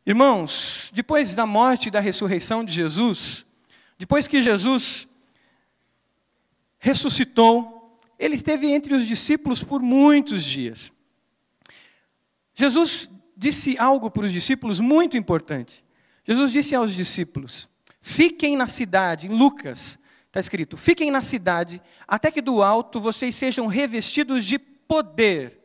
Irmãos, depois da morte e da ressurreição de Jesus, depois que Jesus ressuscitou, ele esteve entre os discípulos por muitos dias. Jesus disse algo para os discípulos muito importante. Jesus disse aos discípulos: fiquem na cidade, em Lucas, está escrito, fiquem na cidade, até que do alto vocês sejam revestidos de poder.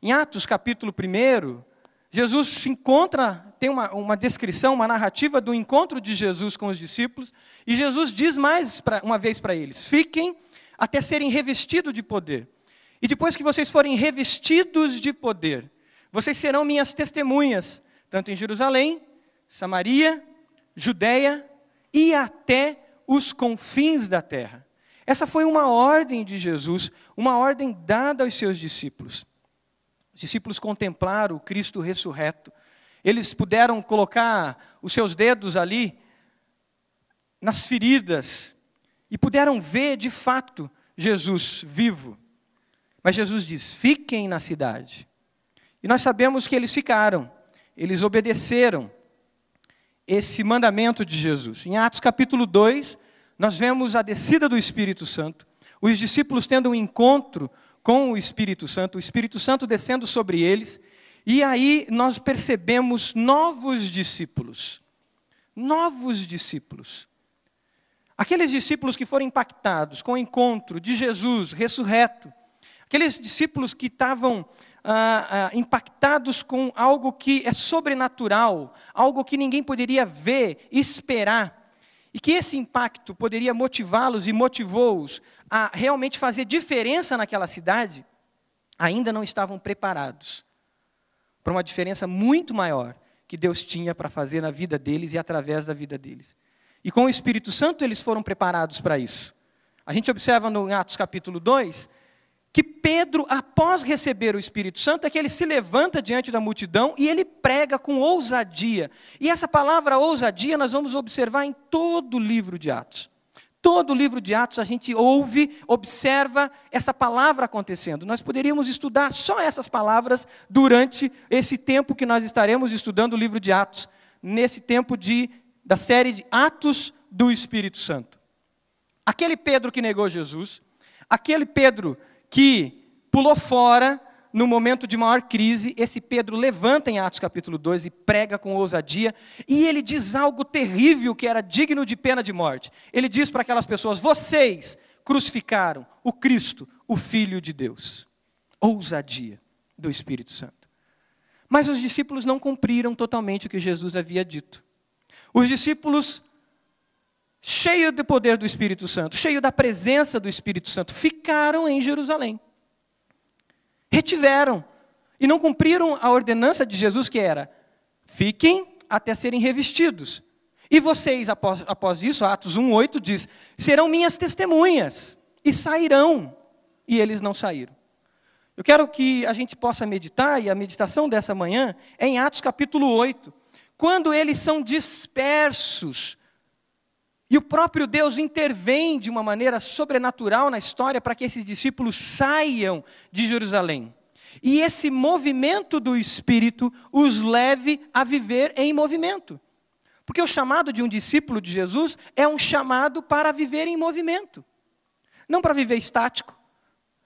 Em Atos capítulo 1, Jesus se encontra, tem uma descrição, uma narrativa do encontro de Jesus com os discípulos, e Jesus diz mais uma vez para eles: fiquem até serem revestidos de poder. E depois que vocês forem revestidos de poder, vocês serão minhas testemunhas, tanto em Jerusalém, Samaria, Judeia e até os confins da terra. Essa foi uma ordem de Jesus, uma ordem dada aos seus discípulos. Os discípulos contemplaram o Cristo ressurreto. Eles puderam colocar os seus dedos ali nas feridas e puderam ver de fato Jesus vivo. Mas Jesus diz: fiquem na cidade. E nós sabemos que eles ficaram, eles obedeceram esse mandamento de Jesus. Em Atos capítulo 2, nós vemos a descida do Espírito Santo, os discípulos tendo um encontro com o Espírito Santo descendo sobre eles, e aí nós percebemos novos discípulos. Novos discípulos. Aqueles discípulos que foram impactados com o encontro de Jesus ressurreto, aqueles discípulos que estavam impactados com algo que é sobrenatural, algo que ninguém poderia ver, esperar, e que esse impacto poderia motivá-los e motivou-os a realmente fazer diferença naquela cidade, ainda não estavam preparados para uma diferença muito maior que Deus tinha para fazer na vida deles e através da vida deles. E com o Espírito Santo eles foram preparados para isso. A gente observa no Atos capítulo 2, que Pedro, após receber o Espírito Santo, é que ele se levanta diante da multidão e ele prega com ousadia. E essa palavra ousadia nós vamos observar em todo o livro de Atos. Todo o livro de Atos a gente ouve, observa essa palavra acontecendo. Nós poderíamos estudar só essas palavras durante esse tempo que nós estaremos estudando o livro de Atos, nesse tempo da série de Atos do Espírito Santo. Aquele Pedro que negou Jesus, aquele Pedro que pulou fora no momento de maior crise, esse Pedro levanta em Atos capítulo 2 e prega com ousadia, e ele diz algo terrível que era digno de pena de morte. Ele diz para aquelas pessoas: vocês crucificaram o Cristo, o Filho de Deus. Ousadia do Espírito Santo. Mas os discípulos não cumpriram totalmente o que Jesus havia dito. Os discípulos, cheio do poder do Espírito Santo, cheio da presença do Espírito Santo, ficaram em Jerusalém. Retiveram e não cumpriram a ordenança de Jesus, que era: fiquem até serem revestidos. E vocês, após isso, Atos 1:8 diz: serão minhas testemunhas e sairão. E eles não saíram. Eu quero que a gente possa meditar, e a meditação dessa manhã é em Atos capítulo 8, quando eles são dispersos. E o próprio Deus intervém de uma maneira sobrenatural na história para que esses discípulos saiam de Jerusalém. E esse movimento do Espírito os leve a viver em movimento. Porque o chamado de um discípulo de Jesus é um chamado para viver em movimento. Não para viver estático,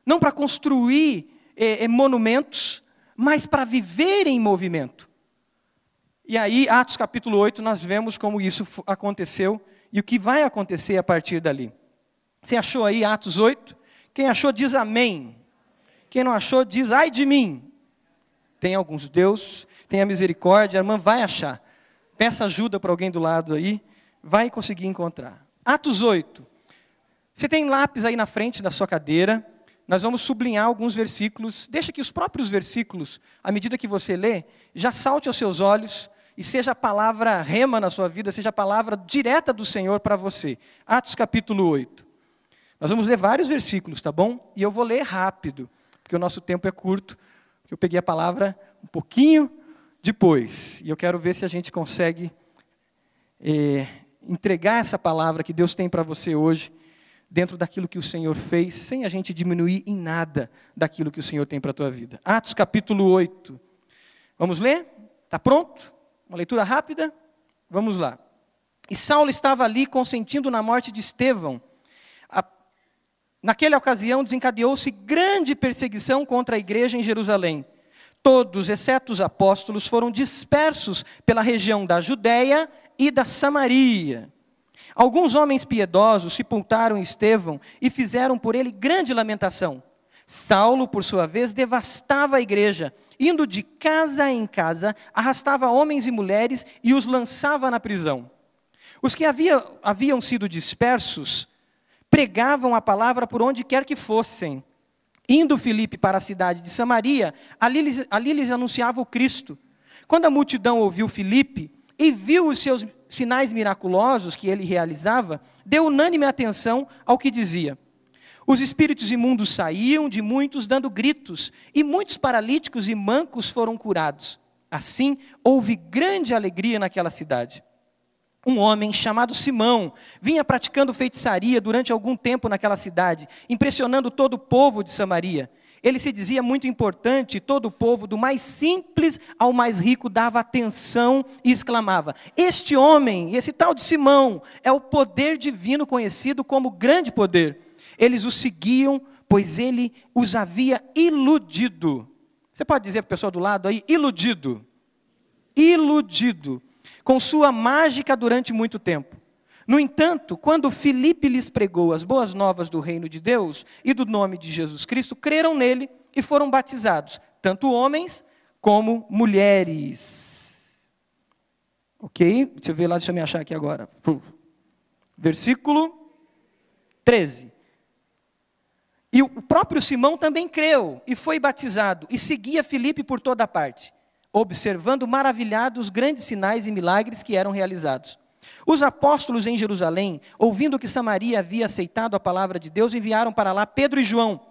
não para construir monumentos, mas para viver em movimento. E aí, Atos capítulo 8, nós vemos como isso aconteceu e o que vai acontecer a partir dali. Você achou aí Atos 8? Quem achou diz amém. Quem não achou diz ai de mim. Tem alguns, Deus tenha misericórdia, a irmã vai achar. Peça ajuda para alguém do lado aí, vai conseguir encontrar. Atos 8. Você tem lápis aí na frente da sua cadeira. Nós vamos sublinhar alguns versículos. Deixa que os próprios versículos, à medida que você lê, já salte aos seus olhos e seja a palavra rema na sua vida, seja a palavra direta do Senhor para você. Atos capítulo 8. Nós vamos ler vários versículos, tá bom? E eu vou ler rápido, porque o nosso tempo é curto, porque eu peguei a palavra um pouquinho depois. E eu quero ver se a gente consegue entregar essa palavra que Deus tem para você hoje, dentro daquilo que o Senhor fez, sem a gente diminuir em nada daquilo que o Senhor tem para a tua vida. Atos capítulo 8. Vamos ler? Está pronto? Uma leitura rápida? Vamos lá. E Saulo estava ali consentindo na morte de Estevão. Naquela ocasião desencadeou-se grande perseguição contra a igreja em Jerusalém. Todos, exceto os apóstolos, foram dispersos pela região da Judéia e da Samaria. Alguns homens piedosos sepultaram Estevão e fizeram por ele grande lamentação. Saulo, por sua vez, devastava a igreja, indo de casa em casa, arrastava homens e mulheres e os lançava na prisão. Os que haviam sido dispersos pregavam a palavra por onde quer que fossem. Indo Filipe para a cidade de Samaria, ali lhes anunciava o Cristo. Quando a multidão ouviu Filipe e viu os seus sinais miraculosos que ele realizava, deu unânime atenção ao que dizia. Os espíritos imundos saíam de muitos dando gritos, e muitos paralíticos e mancos foram curados. Assim, houve grande alegria naquela cidade. Um homem chamado Simão vinha praticando feitiçaria durante algum tempo naquela cidade, impressionando todo o povo de Samaria. Ele se dizia muito importante, e todo o povo, do mais simples ao mais rico, dava atenção e exclamava: este homem, esse tal de Simão, é o poder divino conhecido como grande poder. Eles o seguiam, pois ele os havia iludido. Você pode dizer para o pessoal do lado aí, iludido. Iludido. Com sua mágica durante muito tempo. No entanto, quando Filipe lhes pregou as boas novas do reino de Deus e do nome de Jesus Cristo, creram nele e foram batizados, tanto homens como mulheres. Ok? Deixa eu ver lá, deixa eu me achar aqui agora. Versículo 13. E o próprio Simão também creu e foi batizado e seguia Filipe por toda parte, observando maravilhados os grandes sinais e milagres que eram realizados. Os apóstolos em Jerusalém, ouvindo que Samaria havia aceitado a palavra de Deus, enviaram para lá Pedro e João.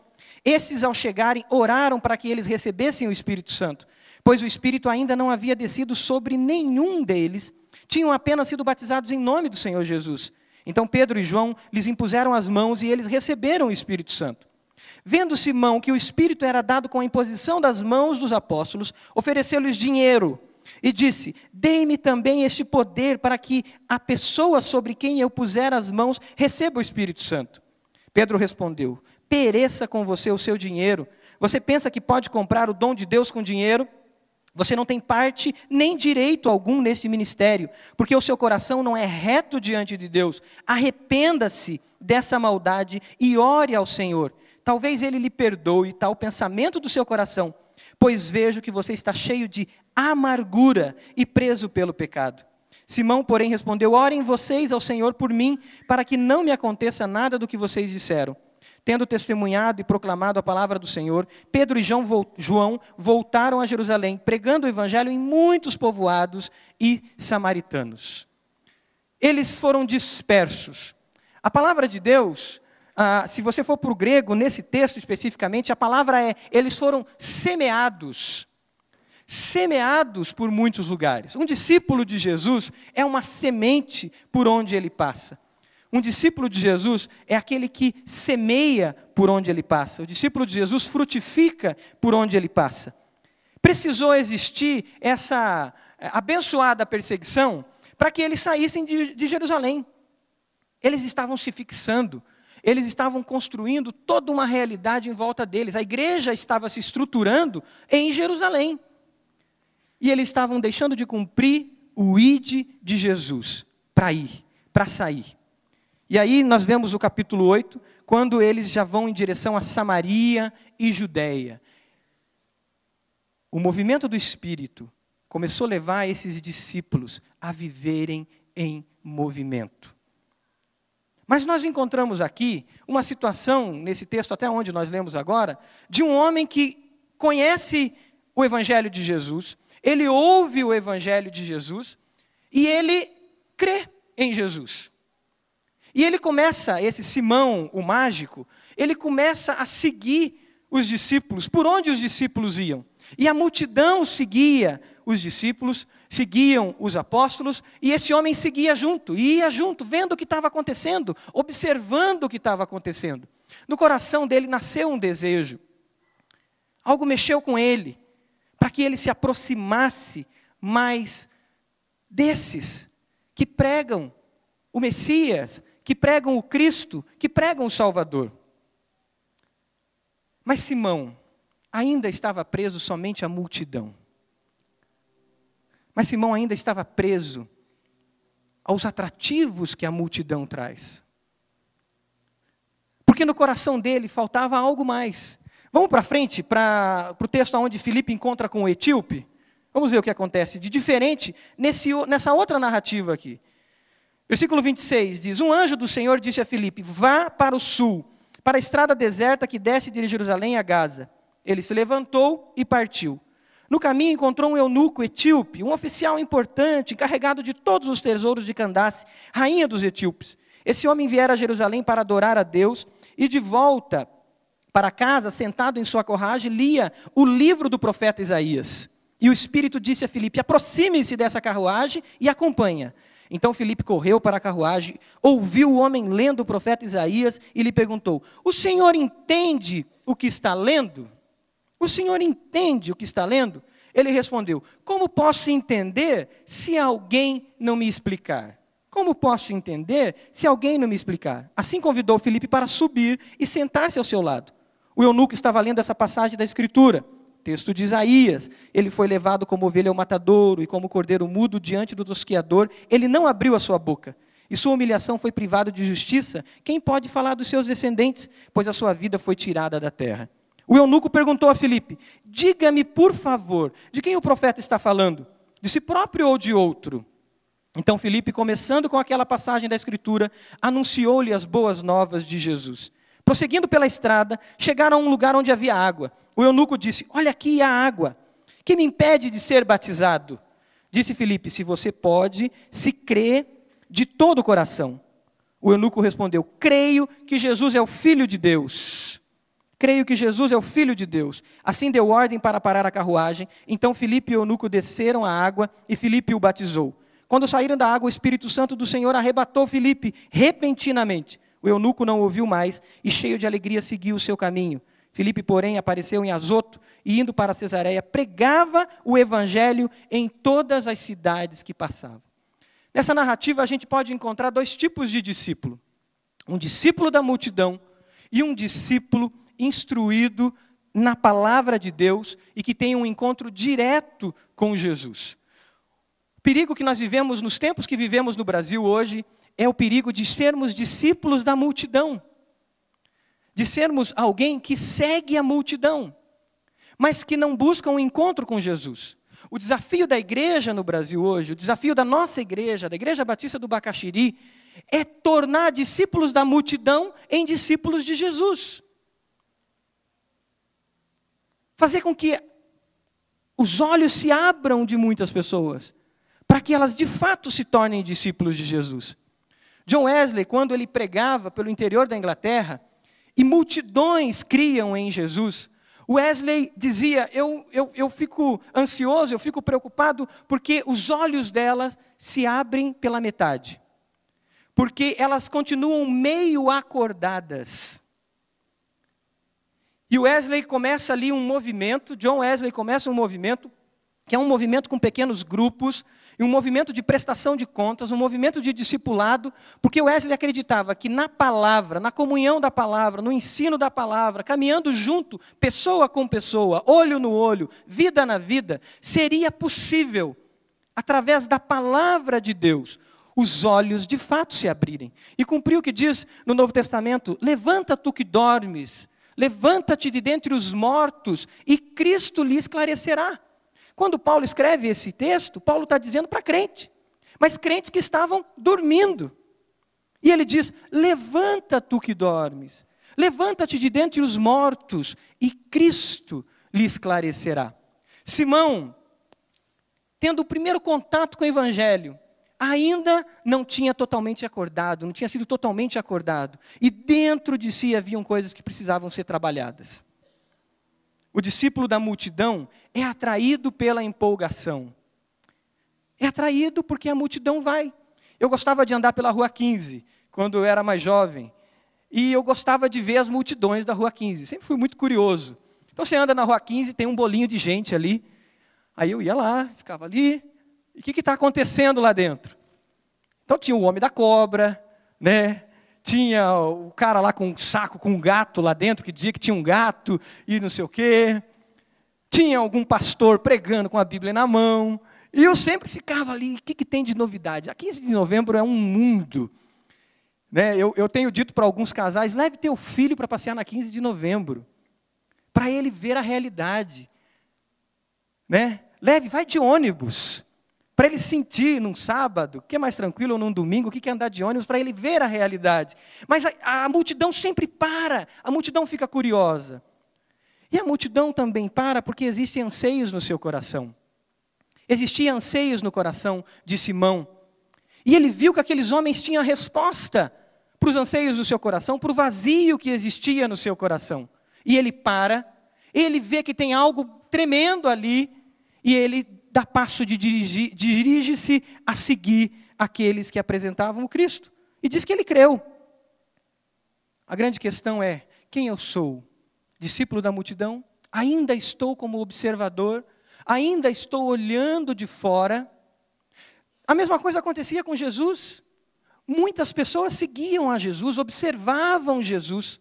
Esses, ao chegarem, oraram para que eles recebessem o Espírito Santo, pois o Espírito ainda não havia descido sobre nenhum deles, tinham apenas sido batizados em nome do Senhor Jesus. Então Pedro e João lhes impuseram as mãos e eles receberam o Espírito Santo. Vendo Simão que o Espírito era dado com a imposição das mãos dos apóstolos, ofereceu-lhes dinheiro e disse: dei-me também este poder para que a pessoa sobre quem eu puser as mãos receba o Espírito Santo. Pedro respondeu: pereça com você o seu dinheiro. Você pensa que pode comprar o dom de Deus com dinheiro? Você não tem parte nem direito algum neste ministério, porque o seu coração não é reto diante de Deus. Arrependa-se dessa maldade e ore ao Senhor. Talvez Ele lhe perdoe tal pensamento do seu coração, pois vejo que você está cheio de amargura e preso pelo pecado. Simão, porém, respondeu: orem vocês ao Senhor por mim, para que não me aconteça nada do que vocês disseram. Tendo testemunhado e proclamado a palavra do Senhor, Pedro e João voltaram a Jerusalém, pregando o evangelho em muitos povoados e samaritanos. Eles foram dispersos. A palavra de Deus, se você for para o grego, nesse texto especificamente, a palavra é: eles foram semeados. Semeados por muitos lugares. Um discípulo de Jesus é uma semente por onde ele passa. Um discípulo de Jesus é aquele que semeia por onde ele passa. O discípulo de Jesus frutifica por onde ele passa. Precisou existir essa abençoada perseguição para que eles saíssem de Jerusalém. Eles estavam se fixando, eles estavam construindo toda uma realidade em volta deles. A igreja estava se estruturando em Jerusalém. E eles estavam deixando de cumprir o ide de Jesus para ir, para sair. E aí nós vemos o capítulo 8, quando eles já vão em direção a Samaria e Judéia. O movimento do Espírito começou a levar esses discípulos a viverem em movimento. Mas nós encontramos aqui uma situação, nesse texto até onde nós lemos agora, de um homem que conhece o Evangelho de Jesus, ele ouve o Evangelho de Jesus e ele crê em Jesus. E ele começa, esse Simão, o mágico, ele começa a seguir os discípulos, por onde os discípulos iam. E a multidão seguia os discípulos, seguiam os apóstolos, e esse homem seguia junto, ia junto, vendo o que estava acontecendo, observando o que estava acontecendo. No coração dele nasceu um desejo. Algo mexeu com ele, para que ele se aproximasse mais desses que pregam o Messias, que pregam o Cristo, que pregam o Salvador. Mas Simão ainda estava preso somente à multidão. Mas Simão ainda estava preso aos atrativos que a multidão traz. Porque no coração dele faltava algo mais. Vamos para frente, para o texto onde Filipe encontra com o etíope? Vamos ver o que acontece de diferente nessa outra narrativa aqui. Versículo 26 diz: um anjo do Senhor disse a Filipe: vá para o sul, para a estrada deserta que desce de Jerusalém a Gaza. Ele se levantou e partiu. No caminho encontrou um eunuco etíope, um oficial importante, encarregado de todos os tesouros de Candace, rainha dos etíopes. Esse homem viera a Jerusalém para adorar a Deus, e de volta para casa, sentado em sua corragem, lia o livro do profeta Isaías. E o Espírito disse a Filipe: aproxime-se dessa carruagem e acompanha. Então Filipe correu para a carruagem, ouviu o homem lendo o profeta Isaías e lhe perguntou: o senhor entende o que está lendo? O senhor entende o que está lendo? Ele respondeu: como posso entender se alguém não me explicar? Como posso entender se alguém não me explicar? Assim convidou Filipe para subir e sentar-se ao seu lado. O eunuco estava lendo essa passagem da Escritura, texto de Isaías. Ele foi levado como ovelha ao matadouro e como cordeiro mudo diante do tosquiador. Ele não abriu a sua boca. E sua humilhação foi privado de justiça. Quem pode falar dos seus descendentes? Pois a sua vida foi tirada da terra. O eunuco perguntou a Filipe: diga-me, por favor, de quem o profeta está falando? De si próprio ou de outro? Então Filipe, começando com aquela passagem da Escritura, anunciou-lhe as boas novas de Jesus. Prosseguindo pela estrada, chegaram a um lugar onde havia água. O eunuco disse: olha aqui a água, que me impede de ser batizado? Disse Filipe: se você pode, se crê de todo o coração. O eunuco respondeu: creio que Jesus é o Filho de Deus. Creio que Jesus é o Filho de Deus. Assim deu ordem para parar a carruagem. Então Filipe e o eunuco desceram a água e Filipe o batizou. Quando saíram da água, o Espírito Santo do Senhor arrebatou Filipe repentinamente. O eunuco não ouviu mais e, cheio de alegria, seguiu o seu caminho. Filipe, porém, apareceu em Azoto e, indo para Cesareia, pregava o evangelho em todas as cidades que passava. Nessa narrativa, a gente pode encontrar dois tipos de discípulo. Um discípulo da multidão e um discípulo instruído na palavra de Deus e que tem um encontro direto com Jesus. O perigo que nós vivemos nos tempos que vivemos no Brasil hoje é o perigo de sermos discípulos da multidão. De sermos alguém que segue a multidão, mas que não busca um encontro com Jesus. O desafio da igreja no Brasil hoje, o desafio da nossa igreja, da Igreja Batista do Bacaxiri, é tornar discípulos da multidão em discípulos de Jesus. Fazer com que os olhos se abram de muitas pessoas, para que elas de fato se tornem discípulos de Jesus. John Wesley, quando ele pregava pelo interior da Inglaterra, e multidões criam em Jesus, Wesley dizia: eu fico ansioso, eu fico preocupado, porque os olhos delas se abrem pela metade. Porque elas continuam meio acordadas. E Wesley começa ali um movimento, John Wesley começa um movimento, que é um movimento com pequenos grupos, e um movimento de prestação de contas, um movimento de discipulado, porque Wesley acreditava que na palavra, na comunhão da palavra, no ensino da palavra, caminhando junto, pessoa com pessoa, olho no olho, vida na vida, seria possível, através da palavra de Deus, os olhos de fato se abrirem. E cumprir o que diz no Novo Testamento: levanta tu que dormes, levanta-te de dentre os mortos, e Cristo lhe esclarecerá. Quando Paulo escreve esse texto, Paulo está dizendo para crente, mas crentes que estavam dormindo. E ele diz: levanta tu que dormes, levanta-te de dentre os mortos, e Cristo lhe esclarecerá. Simão, tendo o primeiro contato com o Evangelho, ainda não tinha totalmente acordado, não tinha sido totalmente acordado. E dentro de si haviam coisas que precisavam ser trabalhadas. O discípulo da multidão é atraído pela empolgação. É atraído porque a multidão vai. Eu gostava de andar pela Rua 15, quando eu era mais jovem. E eu gostava de ver as multidões da Rua 15. Sempre fui muito curioso. Então você anda na Rua 15, tem um bolinho de gente ali. Aí eu ia lá, ficava ali, E o que está acontecendo lá dentro? Então tinha o homem da cobra, né? Tinha o cara lá com um saco com um gato lá dentro, que dizia que tinha um gato e não sei o quê. Tinha algum pastor pregando com a Bíblia na mão. E eu sempre ficava ali, o que tem de novidade? A 15 de novembro é um mundo. Né? Eu tenho dito para alguns casais, leve teu filho para passear na 15 de novembro. Para ele ver a realidade. Né? Leve, vai de ônibus. Para ele sentir num sábado, que é mais tranquilo, ou num domingo, o que é andar de ônibus, para ele ver a realidade. Mas a multidão sempre para, a multidão fica curiosa. E a multidão também para porque existem anseios no seu coração. Existiam anseios no coração de Simão. E ele viu que aqueles homens tinham a resposta para os anseios do seu coração, para o vazio que existia no seu coração. E ele para, ele vê que tem algo tremendo ali, e ele dá passo de dirige-se a seguir aqueles que apresentavam o Cristo. E diz que ele creu. A grande questão é, quem eu sou? Discípulo da multidão? Ainda estou como observador? Ainda estou olhando de fora? A mesma coisa acontecia com Jesus. Muitas pessoas seguiam a Jesus, observavam Jesus.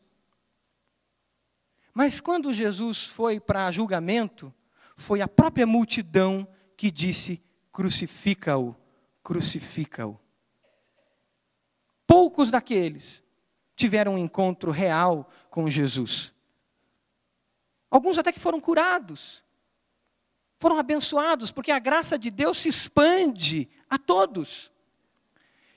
Mas quando Jesus foi para julgamento, foi a própria multidão que disse, crucifica-o, crucifica-o. Poucos daqueles tiveram um encontro real com Jesus. Alguns até que foram curados, foram abençoados, porque a graça de Deus se expande a todos.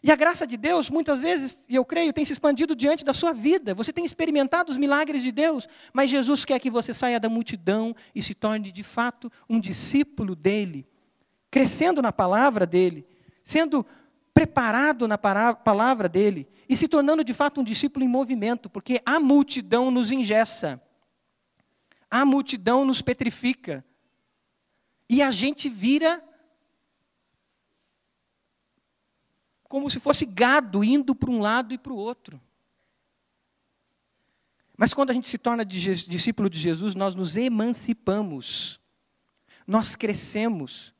E a graça de Deus, muitas vezes, e eu creio, tem se expandido diante da sua vida. Você tem experimentado os milagres de Deus, mas Jesus quer que você saia da multidão e se torne, de fato, um discípulo dEle, crescendo na palavra dEle, sendo preparado na palavra dEle, e se tornando, de fato, um discípulo em movimento, porque a multidão nos engessa, a multidão nos petrifica, e a gente vira como se fosse gado indo para um lado e para o outro. Mas quando a gente se torna discípulo de Jesus, nós nos emancipamos, nós crescemos,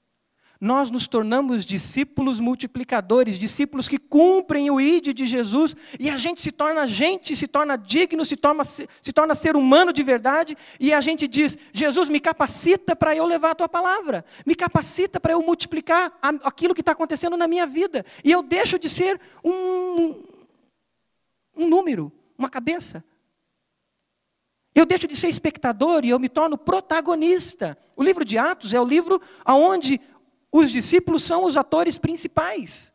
nós nos tornamos discípulos multiplicadores, discípulos que cumprem o ID de Jesus, e a gente, se torna digno, se torna ser humano de verdade, e a gente diz, Jesus, me capacita para eu levar a tua palavra, me capacita para eu multiplicar aquilo que está acontecendo na minha vida, e eu deixo de ser um número, uma cabeça. Eu deixo de ser espectador e eu me torno protagonista. O livro de Atos é o livro onde os discípulos são os atores principais.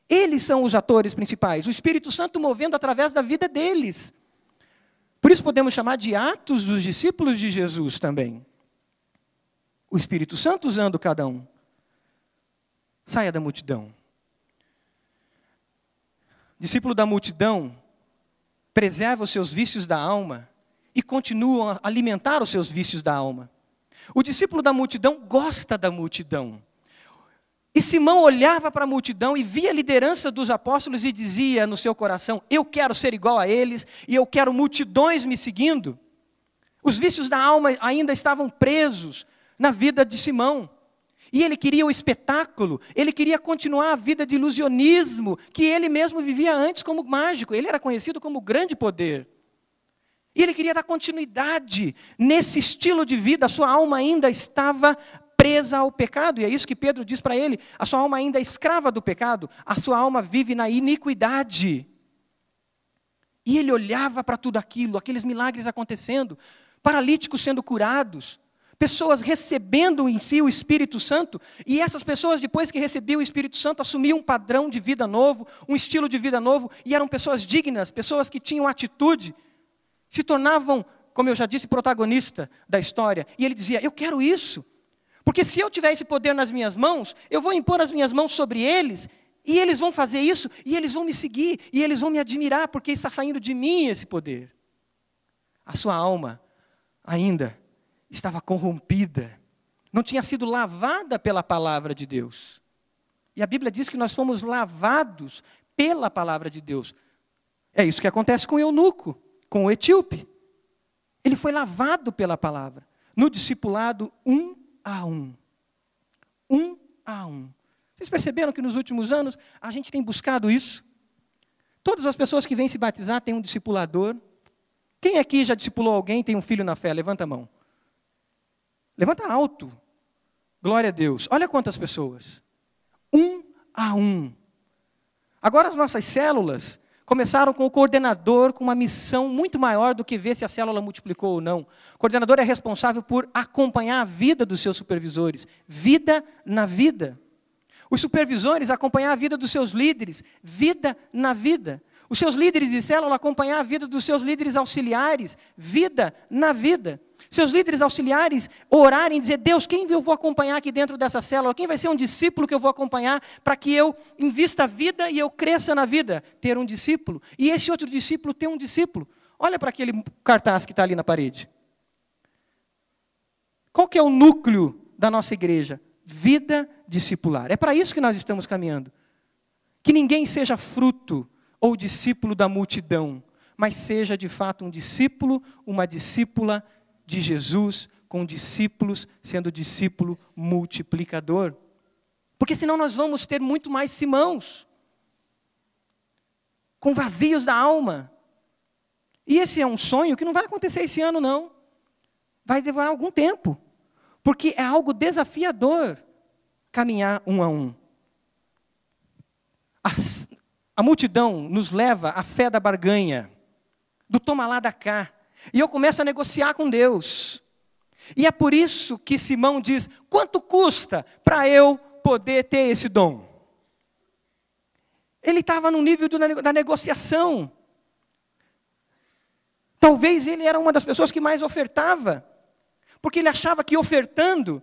Eles são os atores principais. O Espírito Santo movendo através da vida deles. Por isso podemos chamar de Atos dos discípulos de Jesus também. O Espírito Santo usando cada um. Saia da multidão. Discípulo da multidão preserva os seus vícios da alma e continua a alimentar os seus vícios da alma. O discípulo da multidão gosta da multidão. E Simão olhava para a multidão e via a liderança dos apóstolos e dizia no seu coração, eu quero ser igual a eles e eu quero multidões me seguindo. Os vícios da alma ainda estavam presos na vida de Simão. E ele queria o espetáculo, ele queria continuar a vida de ilusionismo que ele mesmo vivia antes como mágico. Ele era conhecido como grande poder. E ele queria dar continuidade nesse estilo de vida, a sua alma ainda estava presa ao pecado, e é isso que Pedro diz para ele, a sua alma ainda é escrava do pecado, a sua alma vive na iniquidade. E ele olhava para tudo aquilo, aqueles milagres acontecendo, paralíticos sendo curados, pessoas recebendo em si o Espírito Santo, e essas pessoas, depois que recebiam o Espírito Santo, assumiam um padrão de vida novo, um estilo de vida novo, e eram pessoas dignas, pessoas que tinham atitude, se tornavam, como eu já disse, protagonista da história. E ele dizia, eu quero isso. Porque se eu tiver esse poder nas minhas mãos, eu vou impor as minhas mãos sobre eles, e eles vão fazer isso, e eles vão me seguir, e eles vão me admirar, porque está saindo de mim esse poder. A sua alma ainda estava corrompida, não tinha sido lavada pela palavra de Deus. E a Bíblia diz que nós fomos lavados pela palavra de Deus. É isso que acontece com o eunuco, com o etíope. Ele foi lavado pela palavra, no discipulado 1 a 1. 1 a 1. Vocês perceberam que nos últimos anos a gente tem buscado isso? Todas as pessoas que vêm se batizar têm um discipulador. Quem aqui já discipulou alguém, tem um filho na fé? Levanta a mão. Levanta alto. Glória a Deus. Olha quantas pessoas. 1 a 1. Agora as nossas células começaram com o coordenador com uma missão muito maior do que ver se a célula multiplicou ou não. O coordenador é responsável por acompanhar a vida dos seus supervisores. Vida na vida. Os supervisores acompanhar a vida dos seus líderes. Vida na vida. Os seus líderes de célula acompanhar a vida dos seus líderes auxiliares. Vida na vida. Seus líderes auxiliares orarem e dizer, Deus, quem eu vou acompanhar aqui dentro dessa célula? Quem vai ser um discípulo que eu vou acompanhar para que eu invista a vida e eu cresça na vida? Ter um discípulo. E esse outro discípulo ter um discípulo. Olha para aquele cartaz que está ali na parede. Qual que é o núcleo da nossa igreja? Vida discipular. É para isso que nós estamos caminhando. Que ninguém seja fruto ou discípulo da multidão, mas seja de fato um discípulo, uma discípula de Jesus, com discípulos, sendo discípulo multiplicador. Porque senão nós vamos ter muito mais Simãos, com vazios da alma. E esse é um sonho que não vai acontecer esse ano, não. Vai demorar algum tempo. Porque é algo desafiador caminhar 1 a 1. A multidão nos leva à fé da barganha, do toma lá da cá. E eu começo a negociar com Deus. E é por isso que Simão diz, quanto custa para eu poder ter esse dom? Ele estava no nível da negociação. Talvez ele era uma das pessoas que mais ofertava. Porque ele achava que ofertando,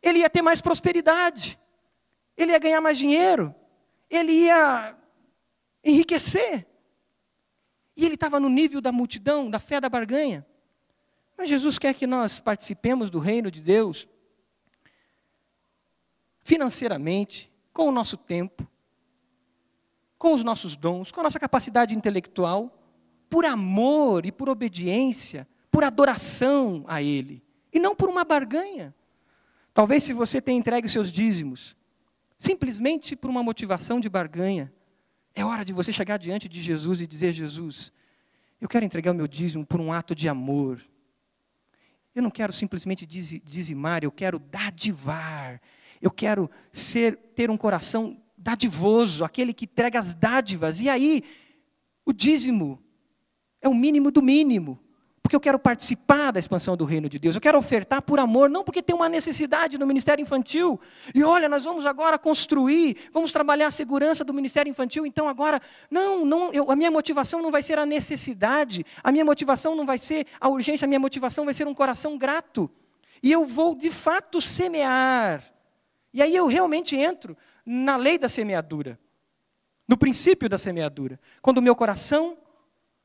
ele ia ter mais prosperidade. Ele ia ganhar mais dinheiro. Ele ia enriquecer. E ele estava no nível da multidão, da fé da barganha. Mas Jesus quer que nós participemos do reino de Deus financeiramente, com o nosso tempo, com os nossos dons, com a nossa capacidade intelectual, por amor e por obediência, por adoração a Ele, e não por uma barganha. Talvez se você tenha entregue os seus dízimos, simplesmente por uma motivação de barganha, é hora de você chegar diante de Jesus e dizer, Jesus, eu quero entregar o meu dízimo por um ato de amor. Eu não quero simplesmente dizimar, eu quero dadivar. Eu quero ter um coração dadivoso, aquele que entrega as dádivas. E aí, o dízimo é o mínimo do mínimo. Porque eu quero participar da expansão do reino de Deus. Eu quero ofertar por amor, não porque tem uma necessidade no ministério infantil. E olha, nós vamos agora construir, vamos trabalhar a segurança do ministério infantil. Então agora, a minha motivação não vai ser a necessidade. A minha motivação não vai ser a urgência. A minha motivação vai ser um coração grato. E eu vou de fato semear. E aí eu realmente entro na lei da semeadura. No princípio da semeadura. Quando o meu coração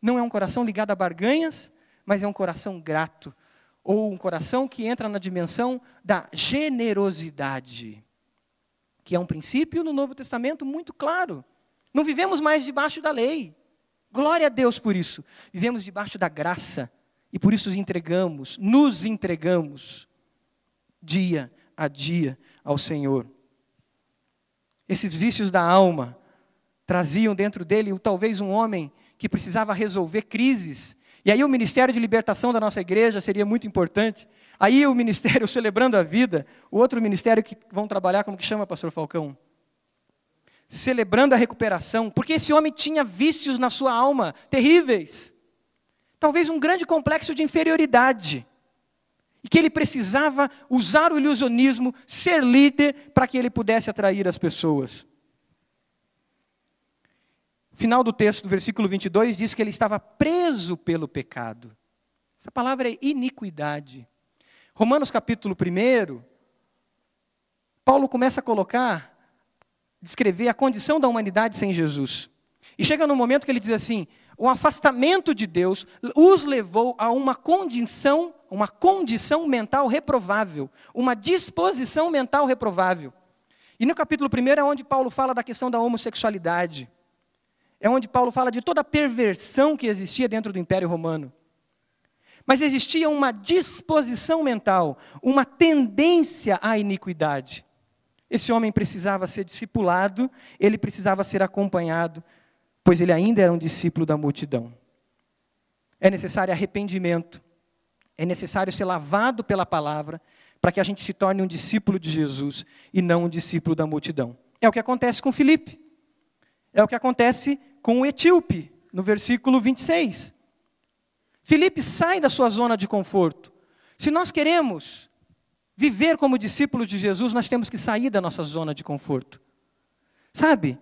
não é um coração ligado a barganhas, mas é um coração grato, ou um coração que entra na dimensão da generosidade, que é um princípio no Novo Testamento muito claro. Não vivemos mais debaixo da lei. Glória a Deus por isso. Vivemos debaixo da graça, e por isso nos entregamos, dia a dia ao Senhor. Esses vícios da alma traziam dentro dele talvez um homem que precisava resolver crises. E aí o ministério de libertação da nossa igreja seria muito importante. Aí o ministério Celebrando a Vida, o outro ministério que vão trabalhar, como que chama, pastor Falcão? Celebrando a recuperação, porque esse homem tinha vícios na sua alma, terríveis. Talvez um grande complexo de inferioridade. E que ele precisava usar o ilusionismo, ser líder, para que ele pudesse atrair as pessoas. Final do texto, do versículo 22, diz que ele estava preso pelo pecado. Essa palavra é iniquidade. Romanos capítulo 1, Paulo começa a descrever a condição da humanidade sem Jesus. E chega no momento que ele diz assim, o afastamento de Deus os levou a uma condição mental reprovável, uma disposição mental reprovável. E no capítulo 1 é onde Paulo fala da questão da homossexualidade. É onde Paulo fala de toda a perversão que existia dentro do Império Romano. Mas existia uma disposição mental, uma tendência à iniquidade. Esse homem precisava ser discipulado, ele precisava ser acompanhado, pois ele ainda era um discípulo da multidão. É necessário arrependimento, é necessário ser lavado pela palavra, para que a gente se torne um discípulo de Jesus e não um discípulo da multidão. É o que acontece com Filipe, é o que acontece com o etíope, no versículo 26. Filipe sai da sua zona de conforto. Se nós queremos viver como discípulos de Jesus, nós temos que sair da nossa zona de conforto. Sabe?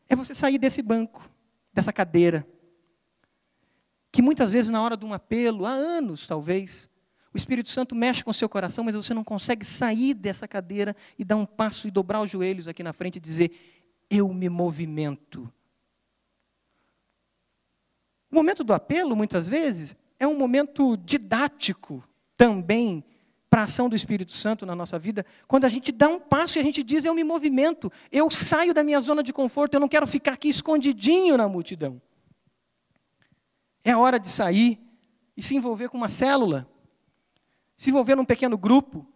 É você sair desse banco, dessa cadeira, que muitas vezes na hora de um apelo, há anos talvez, o Espírito Santo mexe com o seu coração, mas você não consegue sair dessa cadeira e dar um passo e dobrar os joelhos aqui na frente e dizer, eu me movimento. O momento do apelo, muitas vezes, é um momento didático também para a ação do Espírito Santo na nossa vida, quando a gente dá um passo e a gente diz, eu me movimento, eu saio da minha zona de conforto, eu não quero ficar aqui escondidinho na multidão. É a hora de sair e se envolver com uma célula, se envolver num pequeno grupo,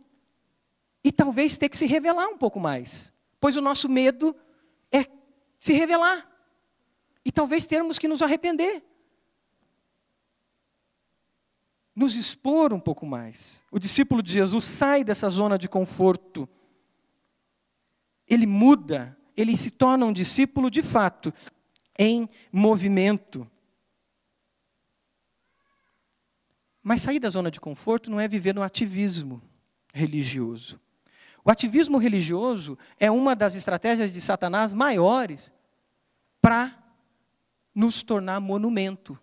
e talvez ter que se revelar um pouco mais, pois o nosso medo é se revelar, e talvez termos que nos arrepender, nos expor um pouco mais. O discípulo de Jesus sai dessa zona de conforto, ele muda, ele se torna um discípulo de fato, em movimento. Mas sair da zona de conforto não é viver no ativismo religioso. O ativismo religioso é uma das estratégias de Satanás maiores para nos tornar monumento,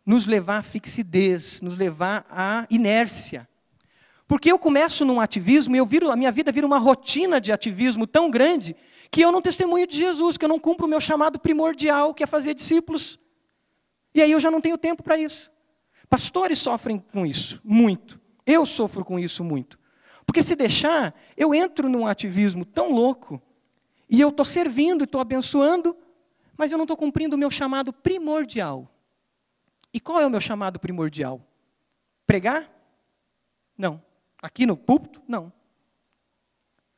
nos levar à fixidez, nos levar à inércia. Porque eu começo num ativismo e a minha vida vira uma rotina de ativismo tão grande que eu não testemunho de Jesus, que eu não cumpro o meu chamado primordial, que é fazer discípulos. E aí eu já não tenho tempo para isso. Pastores sofrem com isso, muito. Eu sofro com isso muito. Porque se deixar, eu entro num ativismo tão louco, e eu estou servindo, estou abençoando, mas eu não estou cumprindo o meu chamado primordial. E qual é o meu chamado primordial? Pregar? Não. Aqui no púlpito? Não.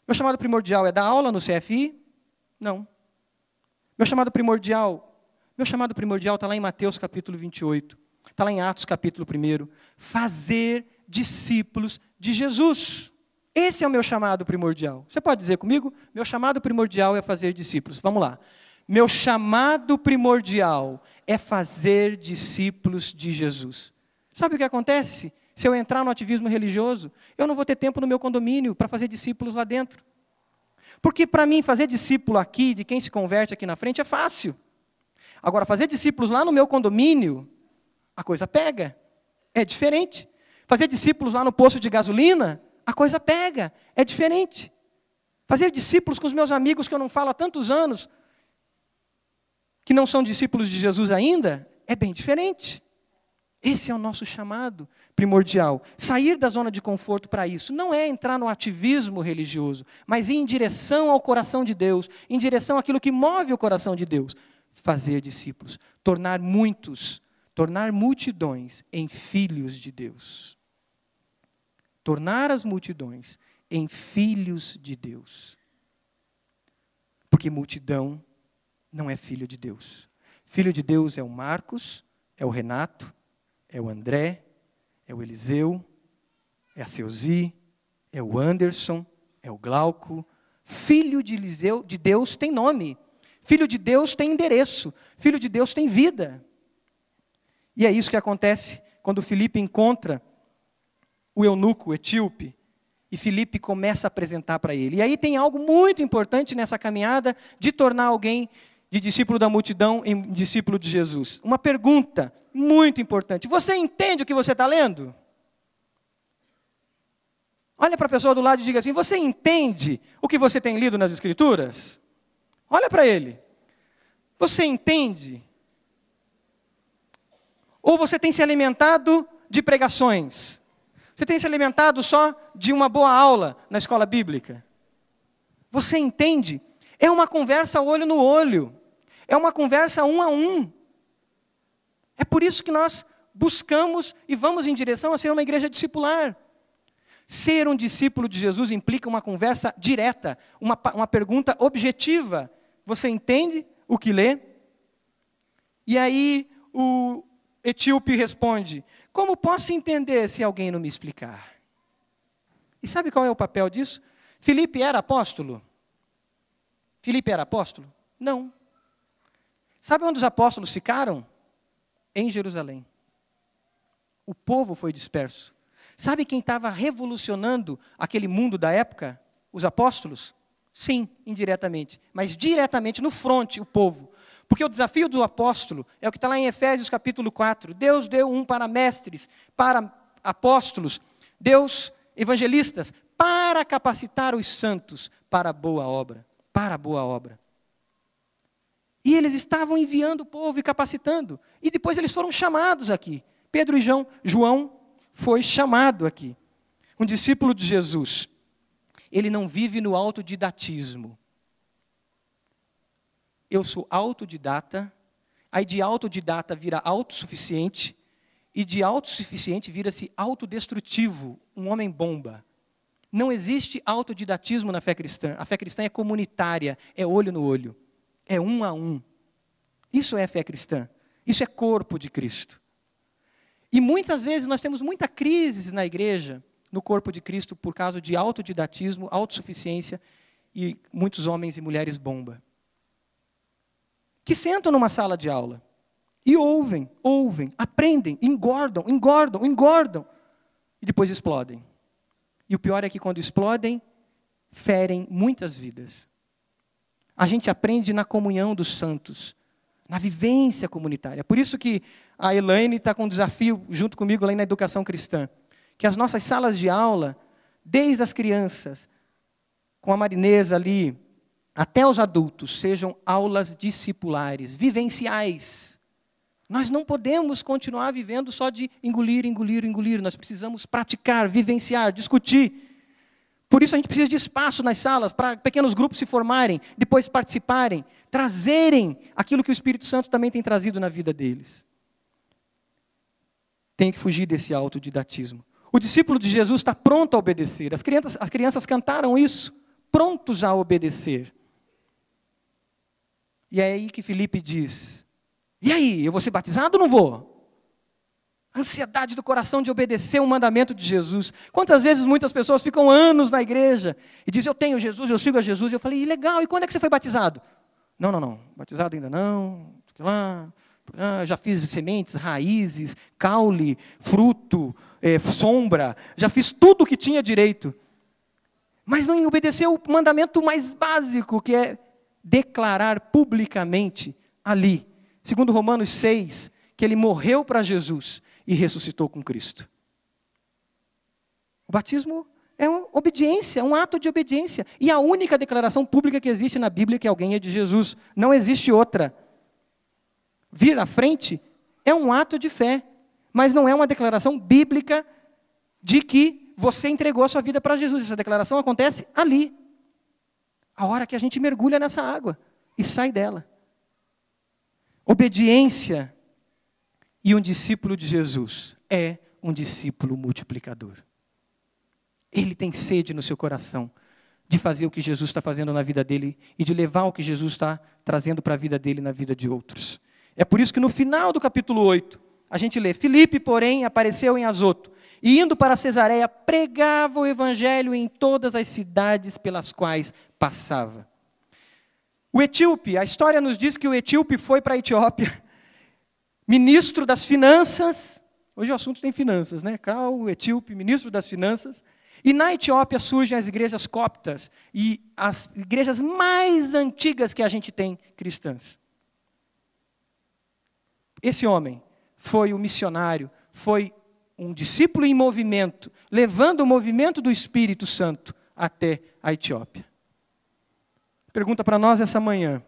Meu chamado primordial é dar aula no CFI? Não. Meu chamado primordial está lá em Mateus capítulo 28. Está lá em Atos capítulo 1. Fazer discípulos de Jesus. Esse é o meu chamado primordial. Você pode dizer comigo? Meu chamado primordial é fazer discípulos. Vamos lá. Meu chamado primordial é fazer discípulos de Jesus. Sabe o que acontece? Se eu entrar no ativismo religioso, eu não vou ter tempo no meu condomínio para fazer discípulos lá dentro. Porque para mim, fazer discípulo aqui, de quem se converte aqui na frente, é fácil. Agora, fazer discípulos lá no meu condomínio, a coisa pega, é diferente. Fazer discípulos lá no posto de gasolina, a coisa pega, é diferente. Fazer discípulos com os meus amigos que eu não falo há tantos anos, que não são discípulos de Jesus ainda, é bem diferente. Esse é o nosso chamado primordial. Sair da zona de conforto para isso não é entrar no ativismo religioso, mas ir em direção ao coração de Deus, em direção àquilo que move o coração de Deus. Fazer discípulos, tornar multidões em filhos de Deus. Tornar as multidões em filhos de Deus. Porque multidão não é filho de Deus. Filho de Deus é o Marcos, é o Renato, é o André, é o Eliseu, é a Seuzi, é o Anderson, é o Glauco. Filho de Deus tem nome. Filho de Deus tem endereço. Filho de Deus tem vida. E é isso que acontece quando Filipe encontra o eunuco, o etíope, e Filipe começa a apresentar para ele. E aí tem algo muito importante nessa caminhada de tornar alguém de discípulo da multidão em discípulo de Jesus. Uma pergunta muito importante. Você entende o que você está lendo? Olha para a pessoa do lado e diga assim, você entende o que você tem lido nas Escrituras? Olha para ele. Você entende? Ou você tem se alimentado de pregações? Você tem se alimentado só de uma boa aula na escola bíblica? Você entende? É uma conversa olho no olho. É uma conversa 1 a 1. É por isso que nós buscamos e vamos em direção a ser uma igreja discipular. Ser um discípulo de Jesus implica uma conversa direta, uma pergunta objetiva. Você entende o que lê? E aí o etíope responde: como posso entender se alguém não me explicar? E sabe qual é o papel disso? Filipe era apóstolo? Filipe era apóstolo? Não. Sabe onde os apóstolos ficaram? Em Jerusalém. O povo foi disperso. Sabe quem estava revolucionando aquele mundo da época? Os apóstolos? Sim, indiretamente. Mas diretamente, no fronte, o povo. Porque o desafio do apóstolo é o que está lá em Efésios capítulo 4. Deus deu um para mestres, para apóstolos, Deus evangelistas, para capacitar os santos para a boa obra. Para a boa obra. E eles estavam enviando o povo e capacitando. E depois eles foram chamados aqui. Pedro e João foi chamado aqui. Um discípulo de Jesus, ele não vive no autodidatismo. Eu sou autodidata, aí de autodidata vira autossuficiente, e de autossuficiente vira-se autodestrutivo, um homem bomba. Não existe autodidatismo na fé cristã. A fé cristã é comunitária, é olho no olho, é um a um. Isso é fé cristã, isso é corpo de Cristo. E muitas vezes nós temos muita crise na igreja, no corpo de Cristo, por causa de autodidatismo, autossuficiência e muitos homens e mulheres bomba. Que sentam numa sala de aula e ouvem, aprendem, engordam, e depois explodem. E o pior é que quando explodem, ferem muitas vidas. A gente aprende na comunhão dos santos, na vivência comunitária. Por isso que a Elaine está com um desafio, junto comigo, lá na educação cristã, que as nossas salas de aula, desde as crianças, com a Marinesa ali, até os adultos, sejam aulas discipulares, vivenciais. Nós não podemos continuar vivendo só de engolir. Nós precisamos praticar, vivenciar, discutir. Por isso a gente precisa de espaço nas salas, para pequenos grupos se formarem, depois participarem, trazerem aquilo que o Espírito Santo também tem trazido na vida deles. Tem que fugir desse autodidatismo. O discípulo de Jesus está pronto a obedecer. As crianças cantaram isso, prontos a obedecer. E é aí que Filipe diz: e aí, eu vou ser batizado ou não vou? A ansiedade do coração de obedecer o mandamento de Jesus. Quantas vezes muitas pessoas ficam anos na igreja e dizem: eu tenho Jesus, eu sigo a Jesus. E eu falei: legal, e quando é que você foi batizado? Não, batizado ainda não, já fiz sementes, raízes, caule, fruto, sombra, já fiz tudo o que tinha direito. Mas não obedeceu o mandamento mais básico, que é declarar publicamente ali, segundo Romanos 6, que ele morreu para Jesus e ressuscitou com Cristo. O batismo é uma obediência, um ato de obediência. E a única declaração pública que existe na Bíblia é que alguém é de Jesus. Não existe outra. Vir à frente é um ato de fé, mas não é uma declaração bíblica de que você entregou a sua vida para Jesus. Essa declaração acontece ali. A hora que a gente mergulha nessa água e sai dela. Obediência e um discípulo de Jesus é um discípulo multiplicador. Ele tem sede no seu coração de fazer o que Jesus está fazendo na vida dele e de levar o que Jesus está trazendo para a vida dele na vida de outros. É por isso que no final do capítulo 8, a gente lê: Filipe, porém, apareceu em Azoto, e indo para Cesareia, pregava o evangelho em todas as cidades pelas quais passava. O etíope, a história nos diz que o etíope foi para a Etiópia, ministro das finanças. Hoje o assunto tem finanças, né? O etíope, ministro das finanças. E na Etiópia surgem as igrejas coptas e as igrejas mais antigas que a gente tem cristãs. Esse homem foi um missionário, foi um discípulo em movimento, levando o movimento do Espírito Santo até a Etiópia. Pergunta para nós essa manhã: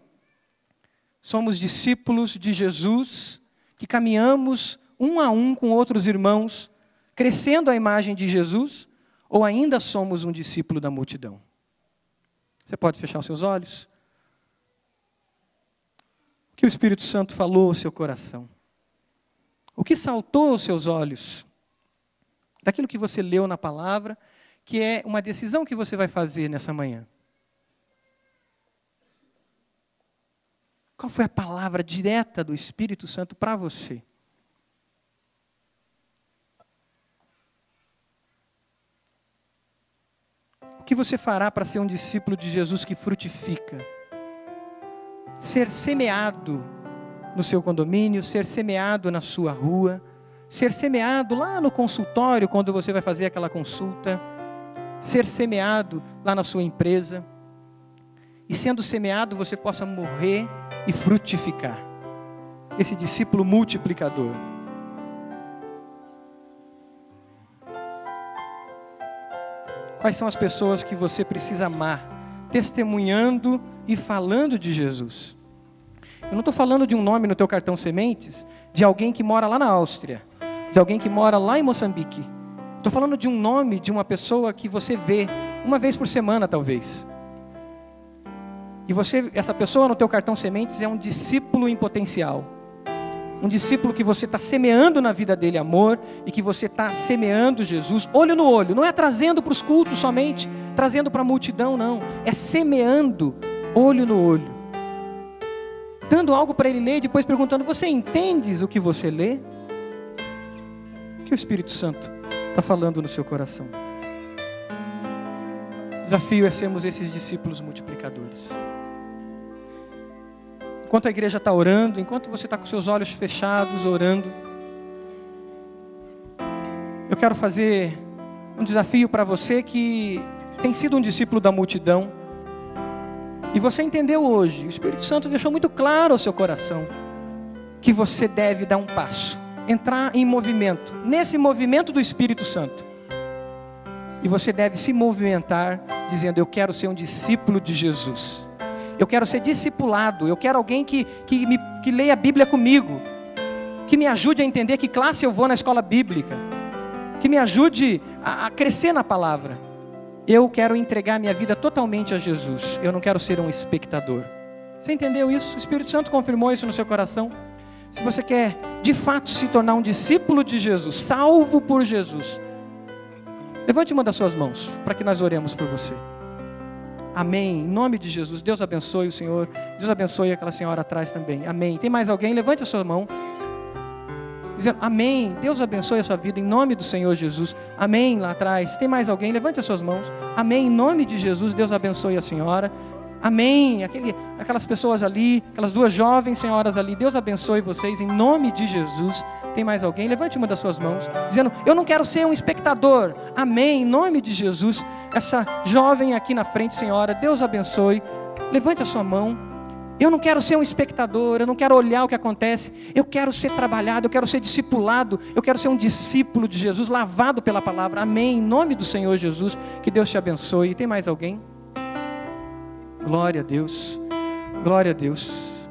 somos discípulos de Jesus, que caminhamos um a um com outros irmãos, crescendo a imagem de Jesus, ou ainda somos um discípulo da multidão? Você pode fechar os seus olhos? O que o Espírito Santo falou ao seu coração? O que saltou aos seus olhos? Daquilo que você leu na palavra que é uma decisão que você vai fazer nessa manhã. Qual foi a palavra direta do Espírito Santo para você? O que você fará para ser um discípulo de Jesus que frutifica? Ser semeado no seu condomínio, ser semeado na sua rua, ser semeado lá no consultório quando você vai fazer aquela consulta, ser semeado lá na sua empresa, e sendo semeado você possa morrer e frutificar. Esse discípulo multiplicador. Quais são as pessoas que você precisa amar, testemunhando e falando de Jesus? Eu não estou falando de um nome no teu cartão sementes, de alguém que mora lá na Áustria, de alguém que mora lá em Moçambique. Estou falando de um nome de uma pessoa que você vê uma vez por semana, talvez. E você, essa pessoa no teu cartão sementes é um discípulo em potencial. Um discípulo que você está semeando na vida dele amor, e que você está semeando Jesus, olho no olho. Não é trazendo para os cultos somente, trazendo para a multidão, não. É semeando, olho no olho. Dando algo para ele ler, depois perguntando, você entendes o que você lê? O que o Espírito Santo está falando no seu coração? O desafio é sermos esses discípulos multiplicadores. Enquanto a igreja está orando, enquanto você está com seus olhos fechados, orando, eu quero fazer um desafio para você que tem sido um discípulo da multidão, e você entendeu hoje, o Espírito Santo deixou muito claro ao seu coração, que você deve dar um passo, entrar em movimento, nesse movimento do Espírito Santo, e você deve se movimentar, dizendo, eu quero ser um discípulo de Jesus. Eu quero ser discipulado, eu quero alguém que leia a Bíblia comigo, que me ajude a entender que classe eu vou na escola bíblica, que me ajude a crescer na palavra. Eu quero entregar minha vida totalmente a Jesus, eu não quero ser um espectador. Você entendeu isso? O Espírito Santo confirmou isso no seu coração? Se você quer de fato se tornar um discípulo de Jesus, salvo por Jesus, levante uma das suas mãos, para que nós oremos por você. Amém, em nome de Jesus, Deus abençoe o Senhor, Deus abençoe aquela senhora atrás também, amém. Tem mais alguém? Levante a sua mão, dizendo, amém, Deus abençoe a sua vida, em nome do Senhor Jesus, amém, lá atrás. Tem mais alguém? Levante as suas mãos, amém, em nome de Jesus, Deus abençoe a senhora, amém. Aquelas pessoas ali, aquelas duas jovens senhoras ali, Deus abençoe vocês, em nome de Jesus. Tem mais alguém? Levante uma das suas mãos, dizendo, eu não quero ser um espectador, amém, em nome de Jesus. Essa jovem aqui na frente, senhora, Deus abençoe, levante a sua mão. Eu não quero ser um espectador, eu não quero olhar o que acontece, eu quero ser trabalhado, eu quero ser discipulado, eu quero ser um discípulo de Jesus, lavado pela palavra, amém, em nome do Senhor Jesus, que Deus te abençoe. Tem mais alguém? Glória a Deus, glória a Deus.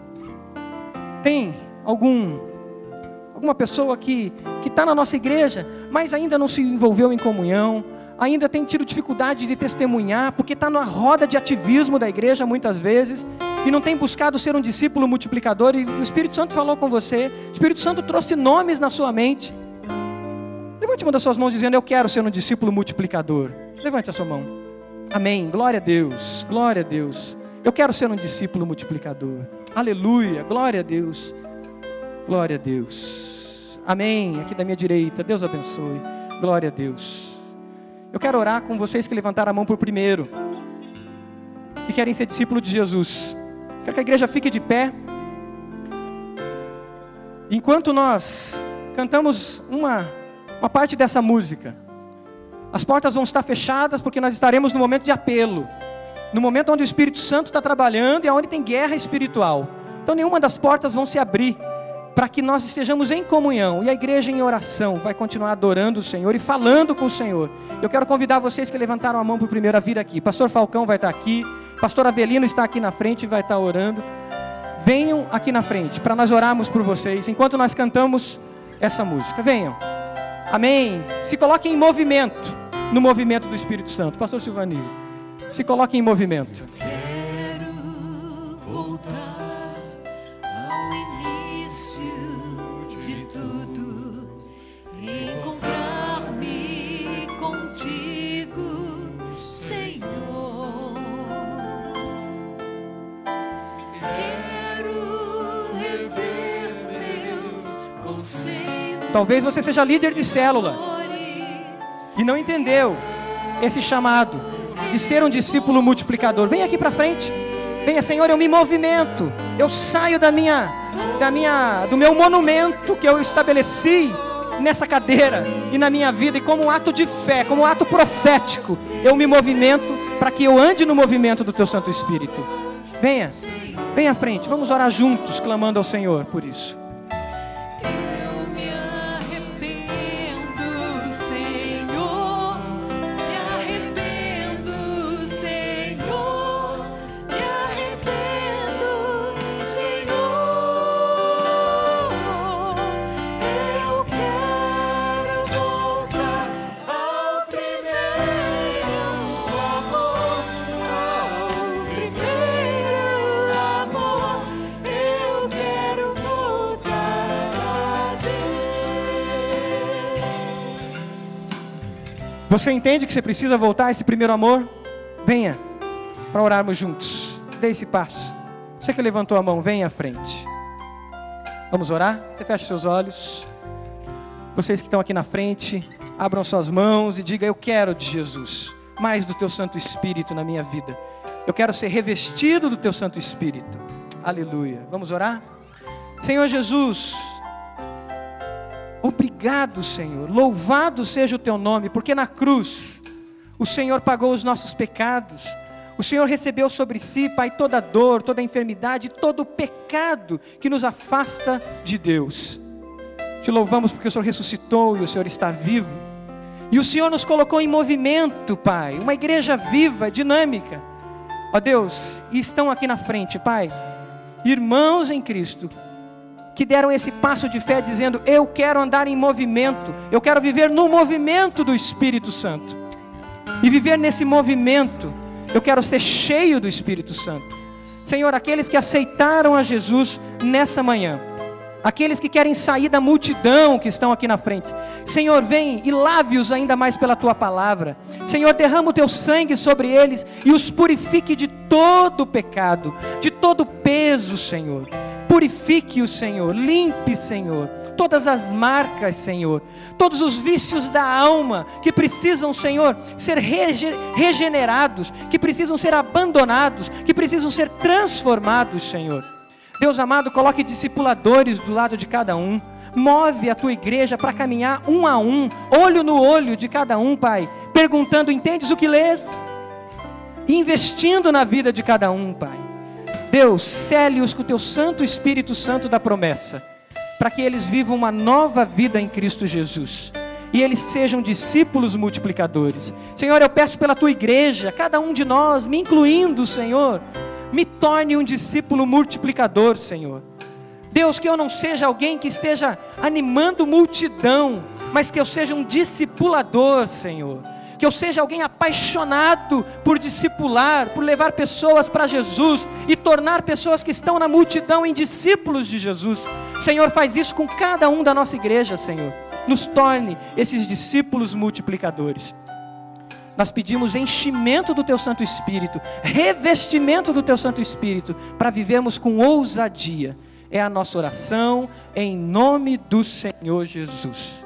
Tem alguma pessoa que está na nossa igreja, mas ainda não se envolveu em comunhão, ainda tem tido dificuldade de testemunhar, porque está na roda de ativismo da igreja muitas vezes, e não tem buscado ser um discípulo multiplicador, e o Espírito Santo falou com você, o Espírito Santo trouxe nomes na sua mente. Levante uma das suas mãos dizendo, eu quero ser um discípulo multiplicador. Levante a sua mão. Amém, glória a Deus, glória a Deus. Eu quero ser um discípulo multiplicador. Aleluia, glória a Deus, glória a Deus. Amém, aqui da minha direita, Deus abençoe, glória a Deus. Eu quero orar com vocês que levantaram a mão por primeiro, que querem ser discípulo de Jesus. Quero que a igreja fique de pé. Enquanto nós cantamos uma parte dessa música, as portas vão estar fechadas, porque nós estaremos no momento de apelo, no momento onde o Espírito Santo está trabalhando e onde tem guerra espiritual. Então nenhuma das portas vão se abrir, para que nós estejamos em comunhão, e a igreja em oração vai continuar adorando o Senhor e falando com o Senhor. Eu quero convidar vocês que levantaram a mão por primeiro a vir aqui. Pastor Falcão vai estar aqui, Pastor Avelino está aqui na frente e vai estar orando. Venham aqui na frente, para nós orarmos por vocês, enquanto nós cantamos essa música. Venham, amém. Se coloquem em movimento, no movimento do Espírito Santo. Pastor Silvanil, se coloquem em movimento. Encontrar-me contigo. Talvez você seja líder de célula e não entendeu esse chamado de ser um discípulo multiplicador. Vem aqui para frente. Venha, Senhor, eu me movimento. Eu saio do meu monumento que eu estabeleci nessa cadeira e na minha vida, e como um ato de fé, como um ato profético, eu me movimento para que eu ande no movimento do Teu Santo Espírito. Venha à frente, vamos orar juntos, clamando ao Senhor por isso. Você entende que você precisa voltar a esse primeiro amor? Venha para orarmos juntos. Dê esse passo. Você que levantou a mão, venha à frente. Vamos orar? Você fecha seus olhos. Vocês que estão aqui na frente, abram suas mãos e digam: eu quero de Jesus, mais do Teu Santo Espírito na minha vida. Eu quero ser revestido do Teu Santo Espírito. Aleluia. Vamos orar? Senhor Jesus, obrigado, Senhor, louvado seja o Teu nome, porque na cruz o Senhor pagou os nossos pecados, o Senhor recebeu sobre si, Pai, toda a dor, toda a enfermidade, todo o pecado que nos afasta de Deus. Te louvamos porque o Senhor ressuscitou e o Senhor está vivo, e o Senhor nos colocou em movimento, Pai, uma igreja viva, dinâmica, ó Deus, e estão aqui na frente, Pai, irmãos em Cristo, que deram esse passo de fé dizendo: eu quero andar em movimento, eu quero viver no movimento do Espírito Santo, e viver nesse movimento, eu quero ser cheio do Espírito Santo. Senhor, aqueles que aceitaram a Jesus nessa manhã, aqueles que querem sair da multidão que estão aqui na frente, Senhor, vem e lave-os ainda mais pela Tua palavra. Senhor, derrama o Teu sangue sobre eles e os purifique de todo pecado, de todo peso, Senhor. Purifique o Senhor, limpe, Senhor, todas as marcas, Senhor, todos os vícios da alma que precisam, Senhor, ser regenerados, que precisam ser abandonados, que precisam ser transformados, Senhor. Deus amado, coloque discipuladores do lado de cada um, move a Tua igreja para caminhar um a um, olho no olho de cada um, Pai, perguntando: entendes o que lês? Investindo na vida de cada um, Pai. Deus, cele-os com o Teu Santo Espírito Santo da promessa, para que eles vivam uma nova vida em Cristo Jesus, e eles sejam discípulos multiplicadores. Senhor, eu peço pela Tua igreja, cada um de nós, me incluindo, Senhor, me torne um discípulo multiplicador, Senhor. Deus, que eu não seja alguém que esteja animando multidão, mas que eu seja um discipulador, Senhor. Que eu seja alguém apaixonado por discipular, por levar pessoas para Jesus e tornar pessoas que estão na multidão em discípulos de Jesus. Senhor, faz isso com cada um da nossa igreja, Senhor. Nos torne esses discípulos multiplicadores. Nós pedimos enchimento do Teu Santo Espírito, revestimento do Teu Santo Espírito, para vivermos com ousadia. É a nossa oração, em nome do Senhor Jesus.